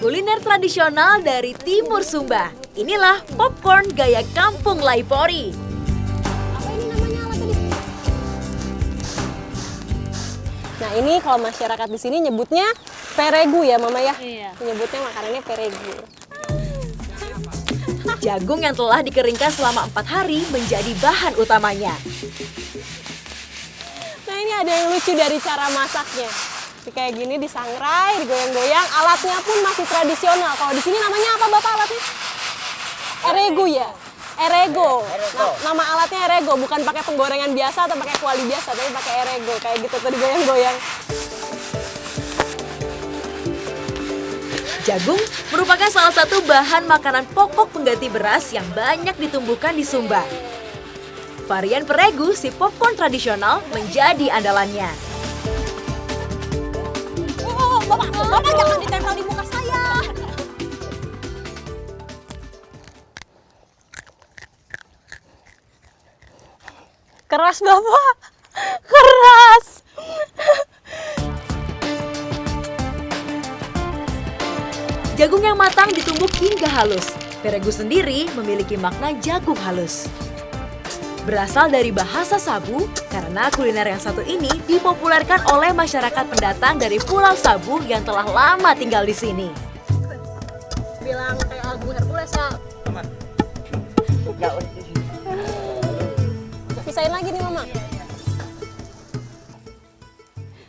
Kuliner tradisional dari Timur Sumba. Inilah popcorn gaya Kampung Laipori. Nah ini kalau masyarakat di sini nyebutnya peregu ya Mama ya? Iya. Nyebutnya makanannya peregu. Jagung yang telah dikeringkan selama 4 hari menjadi bahan utamanya. Nah ini ada yang lucu dari cara masaknya. Kayak gini disangrai, digoyang-goyang, alatnya pun masih tradisional. Kalau di sini namanya apa Bapak alatnya? Erego ya? Erego. Nama alatnya erego, bukan pakai penggorengan biasa atau pakai kuali biasa, tapi pakai erego. Kayak gitu tuh digoyang-goyang. Jagung merupakan salah satu bahan makanan pokok pengganti beras yang banyak ditumbuhkan di Sumba. Varian peregu si popcorn tradisional menjadi andalannya. Bapak jangan ditempel di muka saya. Keras Bapak, keras. Jagung yang matang ditumbuk hingga halus. Peregu sendiri memiliki makna jagung halus. Berasal dari bahasa Sabu, karena kuliner yang satu ini dipopulerkan oleh masyarakat pendatang dari Pulau Sabu yang telah lama tinggal di sini. Bilang kayak Agung Hercules ya. Pisahin lagi nih Mama.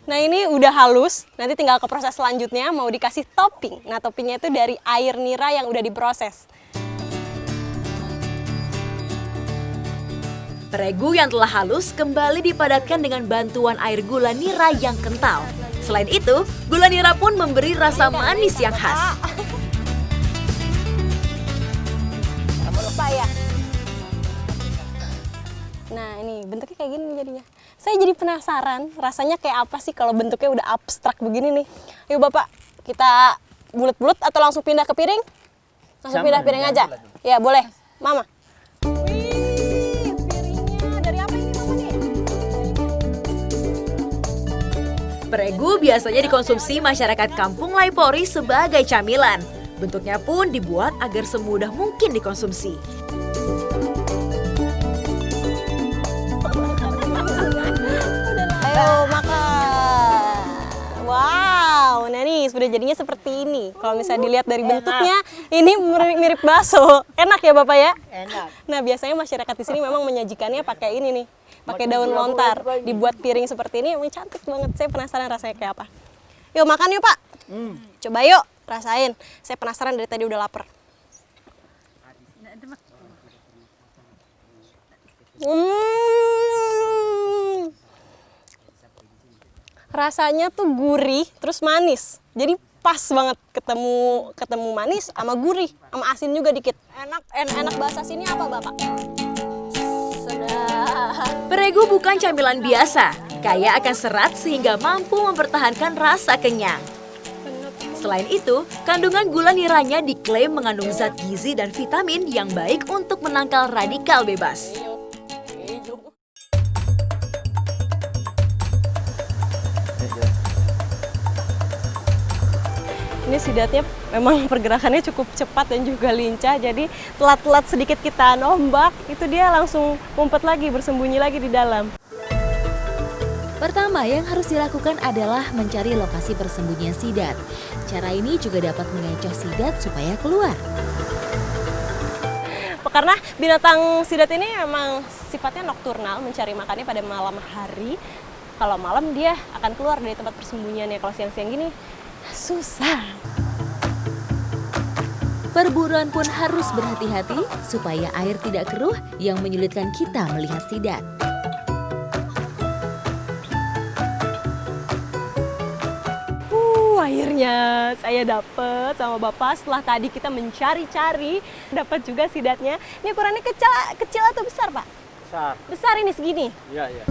Nah ini udah halus, nanti tinggal ke proses selanjutnya mau dikasih topping. Nah toppingnya itu dari air nira yang udah diproses. Peregu yang telah halus kembali dipadatkan dengan bantuan air gula nira yang kental. Selain itu, gula nira pun memberi rasa manis yang khas. Kamu lupa ya? Nah ini bentuknya kayak gini jadinya. Saya jadi penasaran rasanya kayak apa sih kalau bentuknya udah abstrak begini nih. Yuk Bapak, kita bulat-bulat atau langsung pindah ke piring? Langsung pindah piring aja? Ya boleh, Mama. Peregu biasanya dikonsumsi masyarakat Kampung Laipori sebagai camilan. Bentuknya pun dibuat agar semudah mungkin dikonsumsi. Ayo makan. Wow, nah nih sudah jadinya seperti ini. Kalau misalnya dilihat dari bentuknya, ini mirip bakso. Enak ya Bapak ya? Enak. Nah biasanya masyarakat di sini memang menyajikannya pakai ini nih, pakai daun lontar. Dibuat piring seperti ini, emang cantik banget. Saya penasaran rasanya kayak apa. Yuk makan yuk Pak. Coba yuk rasain. Saya penasaran dari tadi udah lapar. Rasanya tuh gurih terus manis. Jadi pas banget ketemu manis sama gurih, sama asin juga dikit. Enak bahasa sini apa Bapak? Sudah. Peregu bukan camilan biasa, kaya akan serat sehingga mampu mempertahankan rasa kenyang. Selain itu, kandungan gula niranya diklaim mengandung zat gizi dan vitamin yang baik untuk menangkal radikal bebas. Ini sidatnya memang pergerakannya cukup cepat dan juga lincah, jadi telat-telat sedikit kita nombak, itu dia langsung ngumpet lagi, bersembunyi lagi di dalam. Pertama yang harus dilakukan adalah mencari lokasi persembunyian sidat. Cara ini juga dapat mengecoh sidat supaya keluar. Karena binatang sidat ini memang sifatnya nokturnal, mencari makannya pada malam hari. Kalau malam dia akan keluar dari tempat persembunyiannya, kalau siang-siang gini susah. Perburuan pun harus berhati-hati supaya air tidak keruh yang menyulitkan kita melihat sidat. Akhirnya saya dapat sama Bapak setelah tadi kita mencari-cari, dapat juga sidatnya. Ini ukurannya kecil atau besar, Pak? Besar. Besar ini segini? Iya, iya.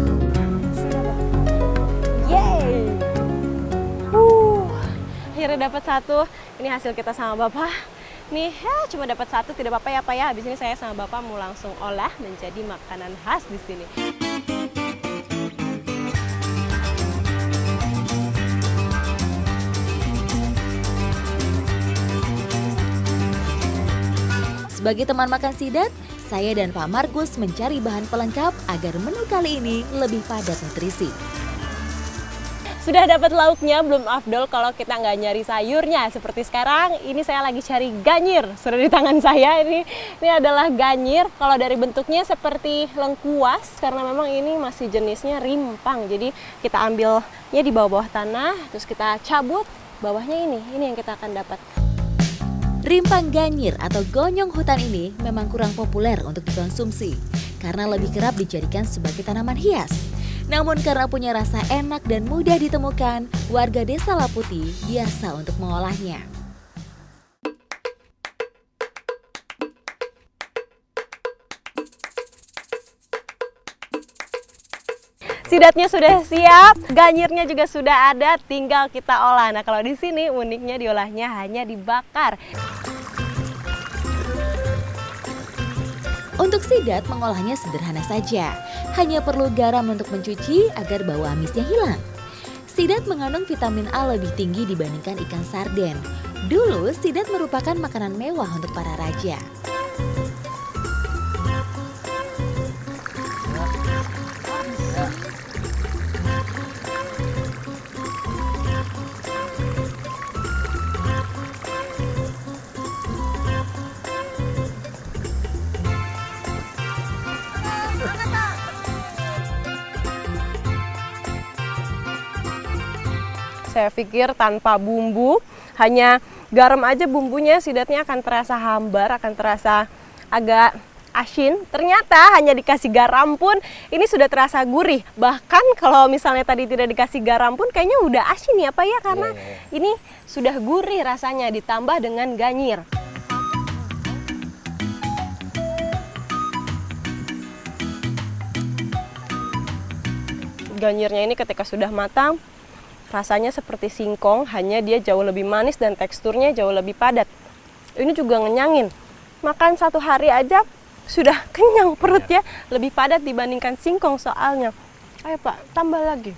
Yeay! Akhirnya dapat satu. Ini hasil kita sama Bapak. Nih, cuma dapat satu, tidak apa-apa ya Pak ya. Habis ini saya sama Bapak mau langsung olah menjadi makanan khas di sini. Sebagai teman makan sidat, saya dan Pak Markus mencari bahan pelengkap agar menu kali ini lebih padat nutrisi. Sudah dapat lauknya, belum afdol kalau kita nggak nyari sayurnya. Seperti sekarang, ini saya lagi cari ganyir. Sudah di tangan saya, ini adalah ganyir. Kalau dari bentuknya seperti lengkuas, karena memang ini masih jenisnya rimpang. Jadi kita ambilnya di bawah-bawah tanah, terus kita cabut bawahnya ini yang kita akan dapat. Rimpang ganyir atau gonyong hutan ini memang kurang populer untuk dikonsumsi karena lebih kerap dijadikan sebagai tanaman hias. Namun karena punya rasa enak dan mudah ditemukan, warga Desa Laputi biasa untuk mengolahnya. Sidatnya sudah siap, ganyirnya juga sudah ada, tinggal kita olah. Nah, kalau di sini uniknya diolahnya hanya dibakar. Untuk sidat mengolahnya sederhana saja, hanya perlu garam untuk mencuci agar bau amisnya hilang. Sidat mengandung vitamin A lebih tinggi dibandingkan ikan sarden. Dulu sidat merupakan makanan mewah untuk para raja. Saya pikir tanpa bumbu, hanya garam aja bumbunya, sidatnya akan terasa hambar, akan terasa agak asin. Ternyata hanya dikasih garam pun ini sudah terasa gurih. Bahkan kalau misalnya tadi tidak dikasih garam pun kayaknya udah asin ya Pak ya, karena ini sudah gurih rasanya ditambah dengan ganyir. Ganyirnya ini ketika sudah matang, rasanya seperti singkong, hanya dia jauh lebih manis dan teksturnya jauh lebih padat. Ini juga ngenyangin. Makan satu hari aja sudah kenyang perut ya. Lebih padat dibandingkan singkong soalnya. Ayo Pak, tambah lagi.